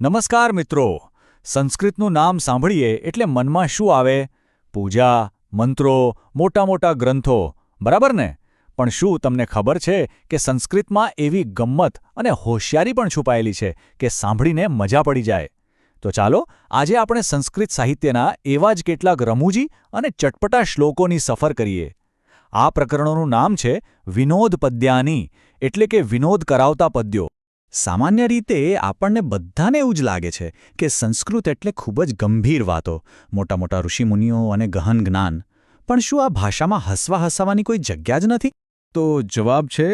નમસ્કાર મિત્રો. સંસ્કૃતનું નામ સાંભળીએ એટલે મનમાં શું આવે? પૂજા, મંત્રો, મોટા મોટા ગ્રંથો, બરાબર ને? પણ શું તમને ખબર છે કે સંસ્કૃતમાં એવી ગમ્મત અને હોશિયારી પણ છુપાયેલી છે કે સાંભળીને મજા પડી જાય? તો ચાલો આજે આપણે સંસ્કૃત સાહિત્યના એવા જ કેટલાક રમૂજી અને ચટપટા શ્લોકોની સફર કરીએ. આ પ્રકરણોનું નામ છે વિનોદ પદ્યાની, એટલે કે વિનોદ કરાવતા પદ્યો. સામાન્ય રીતે આપણને બધાને એવું જ લાગે છે કે સંસ્કૃત એટલે ખૂબ જ ગંભીર વાતો, મોટા મોટા ઋષિમુનિઓ અને ગહન જ્ઞાન. પણ શું આ ભાષામાં હસવાની કોઈ જગ્યા જ નથી? તો જવાબ છે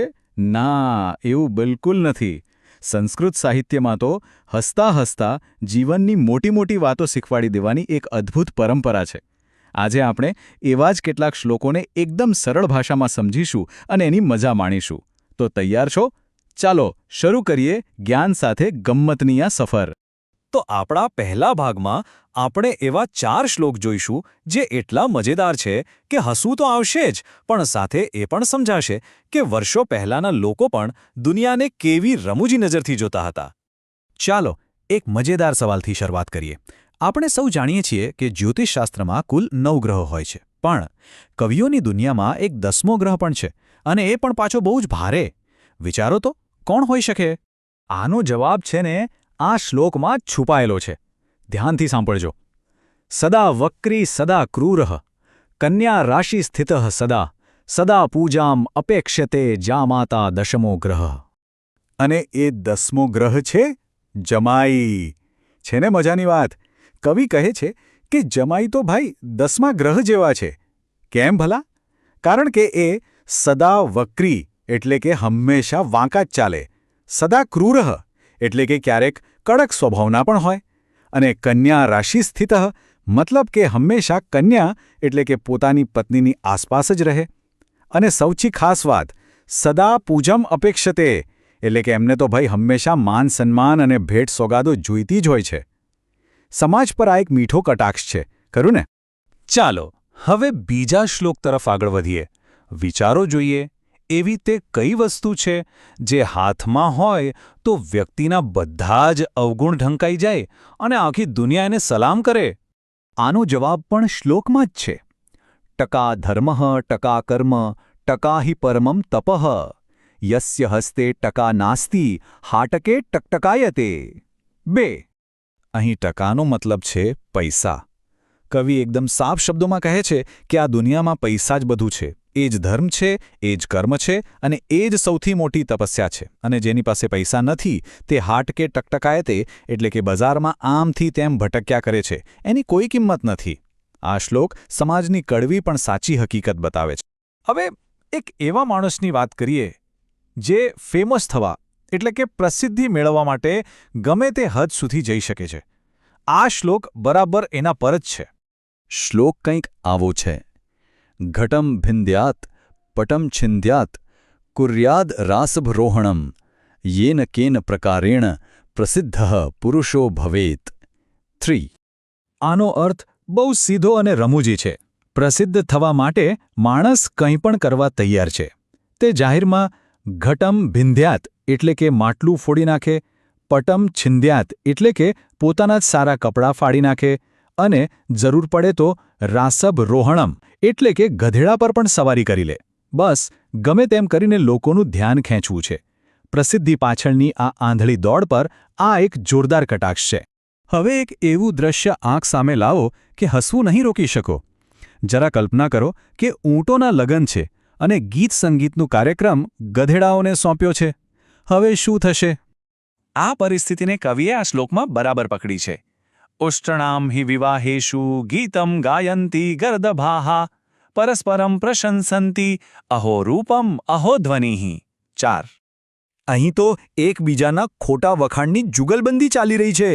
ના, એવું બિલકુલ નથી. સંસ્કૃત સાહિત્યમાં તો હસતા હસતા જીવનની મોટી મોટી વાતો શીખવાડી દેવાની એક અદ્ભુત પરંપરા છે. આજે આપણે એવા જ કેટલાક શ્લોકોને એકદમ સરળ ભાષામાં સમજીશું અને એની મજા માણીશું. તો તૈયાર છો? ચાલો શરૂ કરીએ જ્ઞાન સાથે ગમ્મતની આ સફર. તો આપણા પહેલા ભાગમાં આપણે એવા 4 શ્લોક જોઈશું જે એટલા મજેદાર છે કે હસવું તો આવશે જ, પણ સાથે એ પણ સમજાશે કે વર્ષો પહેલાના લોકો પણ દુનિયાને કેવી રમૂજી નજરથી જોતા હતા. ચાલો એક મજેદાર સવાલથી શરૂઆત કરીએ. આપણે સૌ જાણીએ છીએ કે જ્યોતિષશાસ્ત્રમાં કુલ 9 ગ્રહો હોય છે, પણ કવિઓની દુનિયામાં એક 10મો ગ્રહ પણ છે, અને એ પણ પાછો બહુ જ ભારે. વિચારો તો કોણ હોઈ શકે? આનો જવાબ છે ને આ શ્લોકમાં છુપાયેલો છે. ધ્યાનથી સાંભળજો. સદા વક્રી સદા ક્રૂરઃ કન્યા રાશિ સ્થિતઃ સદા સદા પૂજામ અપેક્ષતે જામાતા 10મો ગ્રહ. અને એ 10મો ગ્રહ છે જમાઈ. છે ને મજાની વાત? કવિ કહે છે કે જમાઈ તો ભાઈ 10મા ગ્રહ જેવા છે. કેમ ભલા? કારણ કે એ સદા વક્રી એટલે કે હંમેશા વાંકા જ ચાલે, સદા ક્રૂરઃ એટલે કે ક્યારેક કડક સ્વભાવના પણ હોય, અને કન્યા રાશિ સ્થિતઃ મતલબ કે હંમેશા કન્યા એટલે કે પોતાની પત્નીની આસપાસ જ રહે. અને સૌથી ખાસ વાત, સદા પૂજમ અપેક્ષતે એટલે કે એમને તો ભાઈ હંમેશા માન સન્માન અને ભેટ સોગાદો જોઈતી જ હોય છે. સમાજ પર આ એક મીઠો કટાક્ષ છે, ખરું ને? ચાલો હવે બીજા શ્લોક તરફ આગળ વધીએ. વિચારો જોઈએ, એવી તે કઈ વસ્તુ છે જે હાથમાં હોય તો વ્યક્તિના બધા જ અવગુણ ઢંકાઈ જાય અને આખી દુનિયા એને સલામ કરે? આનો જવાબ પણ શ્લોકમાં જ છે. ટકા ધર્મઃ ટકા કર્મ ટકા હિ પરમં તપઃ યસ્ય હસ્તે ટકા નાસ્તિ હાટકે ટકટકાયતે. 2. અહીં ટકાનો મતલબ છે પૈસા. કવિ એકદમ સાફ શબ્દોમાં કહે છે કે આ દુનિયામાં પૈસા જ બધું છે. એ જ ધર્મ છે, એ જ કર્મ છે, અને એ જ સૌથી મોટી તપસ્યા છે. અને જેની પાસે પૈસા નથી તે હાટકે ટકટકાયતે એટલે કે બજારમાં આમથી તેમ ભટક્યા કરે છે, એની કોઈ કિંમત નથી. આ શ્લોક સમાજની કડવી પણ સાચી હકીકત બતાવે છે. હવે એક એવા માણસની વાત કરીએ જે ફેમસ થવા એટલે કે પ્રસિદ્ધિ મેળવવા માટે ગમે તે હદ સુધી જઈ શકે છે. આ શ્લોક બરાબર એના પર જ છે. શ્લોક કંઈક આવો છે. ઘટમ ભિંદ્યાત પટમ છિંદ્યાત કુર્યાદ રાસભરોહણમ યેન કેન પ્રકારેણ પ્રસિદ્ધ પુરુષો ભવેત. 3. આનો અર્થ બહુ સીધો અને રમૂજી છે. પ્રસિદ્ધ થવા માટે માણસ કંઈ પણ કરવા તૈયાર છે. તે જાહેરમાં ઘટમ ભિંદ્યાત એટલે કે માટલું ફોડી નાખે, પટમ છિંદ્યાત એટલે કે પોતાના જ સારા કપડાં ફાડી નાખે, અને જરૂર પડે તો રાસભરોહણમ એટલે કે ગધેડા પર પણ સવારી કરી લે. બસ ગમે તેમ કરીને લોકોનું ધ્યાન ખેંચવું છે. પ્રસિદ્ધિ પાછળની આ આંધળી દોડ પર આ એક જોરદાર કટાક્ષ છે. હવે એક એવું દ્રશ્ય આંખ સામે લાવો કે હસવું નહીં રોકી શકો. જરા કલ્પના કરો કે ઊંટોના લગન છે અને ગીત સંગીતનું કાર્યક્રમ ગધેડાઓને સોંપ્યો છે. હવે શું થશે? આ પરિસ્થિતિને કવિએ આ શ્લોકમાં બરાબર પકડી છે. ઉષ્ટણામ હિ વિવાહેષુ ગીતમ ગાયંતી ગર્દભાહા પરસ્પરમ પ્રશંસંતી અહો રૂપમ અહો ધ્વનિઃ. 4. અહીં તો એકબીજાના ખોટા વખાણની જુગલબંધી ચાલી રહી છે.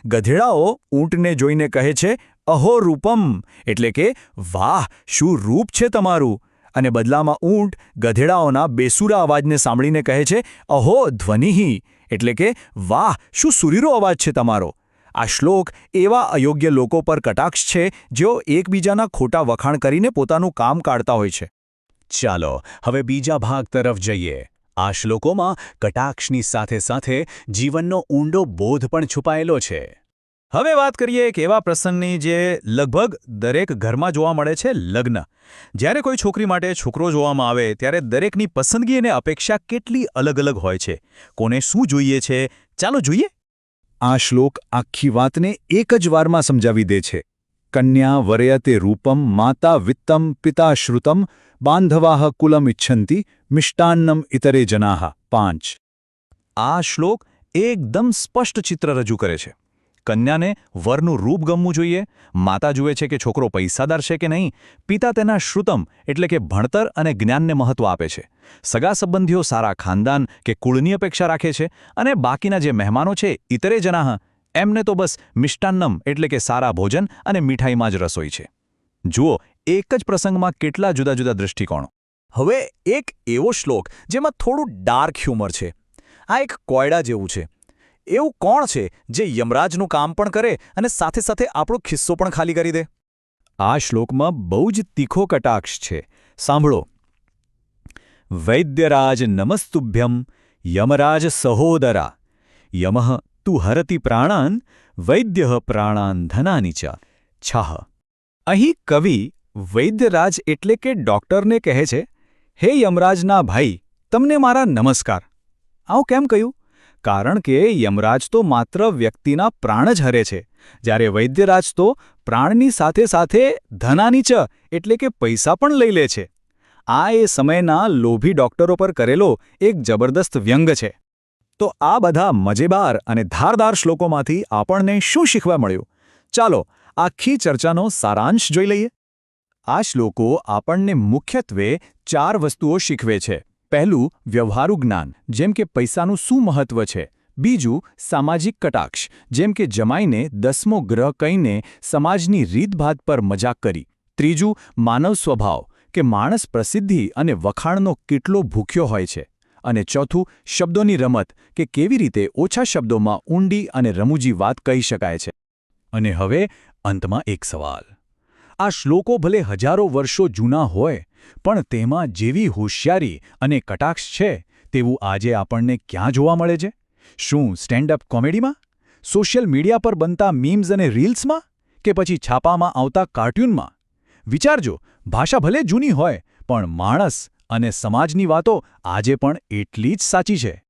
ગધેડાઓ ઊંટને જોઈને કહે છે અહો રૂપમ એટલે કે વાહ શું રૂપ છે તમારું, અને બદલામાં ઊંટ ગધેડાઓના બેસુરા અવાજને સાંભળીને કહે છે અહો ધ્વનિઃ એટલે કે વાહ શું સુરીરો અવાજ છે તમારો. આ શ્લોક એવા અયોગ્ય લોકો પર કટાક્ષ છે જેઓ એકબીજાના ખોટા વખાણ કરીને પોતાનું કામ કાઢતા હોય છે. ચાલો હવે બીજા ભાગ તરફ જઈએ. આ શ્લોકોમાં કટાક્ષની સાથે સાથે જીવનનો ઊંડો બોધ પણ છુપાયેલો છે. હવે વાત કરીએ એક એવા પ્રસંગની જે લગભગ દરેક ઘરમાં જોવા મળે છે, લગ્ન. જ્યારે કોઈ છોકરી માટે છોકરો જોવામાં આવે ત્યારે દરેકની પસંદગી અને અપેક્ષા કેટલી અલગ અલગ હોય છે. કોને શું જોઈએ છે, ચાલો જોઈએ. આ શ્લોક આખી વાતને એક જ વારમાં સમજાવી દે છે. કન્યા વરયતે રૂપમ માતા વિત્તમ પિતા શ્રુતમ બાંધવાહ કુલમ ઇચ્છન્તિ મિષ્ટાન્નમ ઇતરે જનાહ. 5. આ શ્લોક એકદમ સ્પષ્ટ ચિત્ર રજૂ કરે છે. કન્યાને વરનું રૂપ ગમવું જોઈએ, માતા જુએ છે કે છોકરો પૈસાદાર છે કે નહીં, પિતા તેના શ્રુતમ એટલે કે ભણતર અને જ્ઞાનને મહત્વ આપે છે, સગા સંબંધીઓ સારા ખાનદાન કે કુળની અપેક્ષા રાખે છે, અને બાકીના જે મહેમાનો છે ઇતરે જનાહ, એમને તો બસ મિષ્ટાન્નમ એટલે કે સારા ભોજન અને મીઠાઈમાં જ રસોઈ છે. જુઓ, એક જ પ્રસંગમાં કેટલા જુદા જુદા દૃષ્ટિકોણો. હવે એક એવો શ્લોક જેમાં થોડું ડાર્ક હ્યુમર છે. આ એક કોયડા જેવું છે. એવું કોણ છે જે યમરાજનું કામ પણ કરે અને સાથે સાથે આપણો ખિસ્સો પણ ખાલી કરી દે? આ શ્લોકમાં બહુ જ તીખો કટાક્ષ છે. સાંભળો. વૈદ્યરાજ નમસ્તુભ્યમ યમરાજ સહોદરા યમઃ તુ હરતિ પ્રાણાન વૈદ્ય પ્રાણાન ધનાની ચ. છઃ. અહીં કવિ વૈદ્યરાજ એટલે કે ડૉક્ટરને કહે છે, હે યમરાજના ભાઈ, તમને મારા નમસ્કાર. આવું કેમ કહ્યું? કારણ કે યમરાજ તો માત્ર વ્યક્તિના પ્રાણ જ હરે છે, જ્યારે વૈદ્યરાજ તો પ્રાણની સાથે સાથે ધનાની ચ એટલે કે પૈસા પણ લઈ લે છે. આ એ સમયના લોભી ડૉક્ટરો પર કરેલો એક જબરદસ્ત વ્યંગ છે. તો આ બધા મજેદાર અને ધારદાર શ્લોકોમાંથી આપણને શું શીખવા મળ્યું? ચાલો આખી ચર્ચાનો સારાંશ જોઈ લઈએ. આ શ્લોકો આપણને મુખ્યત્વે 4 વસ્તુઓ શીખવે છે. પહેલું, વ્યવહારુ જ્ઞાન, જેમ કે પૈસાનું શું મહત્વ છે. બીજું, સામાજિક કટાક્ષ, જેમ કે જમાઈને 10મો ગ્રહ કહીને સમાજની રીતભાત પર મજાક કરી. ત્રીજું, માનવ સ્વભાવ, કે માણસ પ્રસિદ્ધિ અને વખાણનો કેટલો ભૂખ્યો હોય છે. અને ચોથું, શબ્દોની રમત, કે કેવી રીતે ઓછા શબ્દોમાં ઊંડી અને રમૂજી વાત કહી શકાય છે. અને હવે અંતમાં એક સવાલ. આ શ્લોકો ભલે હજારો વર્ષો જૂના હોય, પણ તેમાં જેવી હોશિયારી અને કટાક્ષ છે તેવું આજે આપણને ક્યાં જોવા મળે છે? શું સ્ટેન્ડ-અપ કોમેડીમાં? સોશિયલ મીડિયા પર બનતા મીમ્સ અને રીલ્સમાં? કે પછી છાપામાં આવતા કાર્ટૂનમાં? વિચારજો, ભાષા ભલે જૂની હોય, પણ માણસ અને સમાજની વાતો આજે પણ એટલી જ સાચી છે.